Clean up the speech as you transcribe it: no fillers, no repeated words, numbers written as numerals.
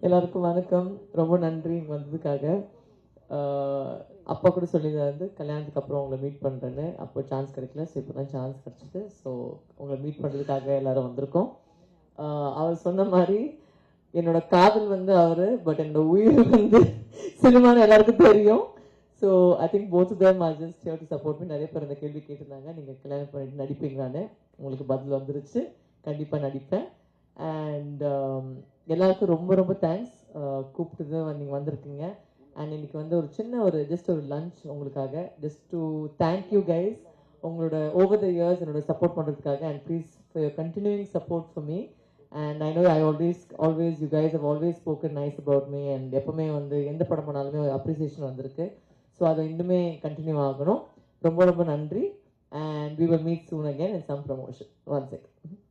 எல்லாருக்கும் வணக்கம். ரொம்ப நன்றி இங்கே வந்ததுக்காக. அப்பா கூட சொல்லியிருந்தாரு கல்யாணத்துக்கு அப்புறம் உங்களை மீட் பண்ணுறேன்னு. அப்போ சான்ஸ் கிடைக்கல. ஸோ இப்போ தான் சான்ஸ் கிடச்சிது. ஸோ உங்களை மீட் பண்ணுறதுக்காக எல்லோரும் வந்திருக்கோம். அவர் சொன்ன மாதிரி என்னோட காதல் அவர், பட் என்னோட உயிர் சினிமான்னு எல்லாருக்கும் தெரியும். So I think both them are just here to support me. நிறைய பேர் அந்த கேள்வி கேட்டிருந்தாங்க, நீங்கள் கல்யாணம் பண்ணிட்டு நடிப்பீங்களான்னு. உங்களுக்கு பதில் வந்துருச்சு. கண்டிப்பாக நடிப்பேன். அண்ட் எல்லாருக்கும் ரொம்ப ரொம்ப தேங்க்ஸ். கூப்பிட்டு நீங்கள் வந்திருக்கீங்க. அண்ட் இன்னைக்கு ஒரு ஜஸ்ட் ஒரு லஞ்ச் உங்களுக்காக, just to thank you guys உங்களோட ஓவர் த இயர்ஸ் என்னோட சப்போர்ட் பண்ணுறதுக்காக. And please for your continuing support for me. And I know I always you guys have always spoken nice about me. And எப்பவுமே எந்த படம் பண்ணாலுமே ஒரு appreciation வந்திருக்கு. So அதை இன்னுமே கண்டினியூ ஆகணும். ரொம்ப ரொம்ப நன்றி. And we will meet soon again in some promotion. One second.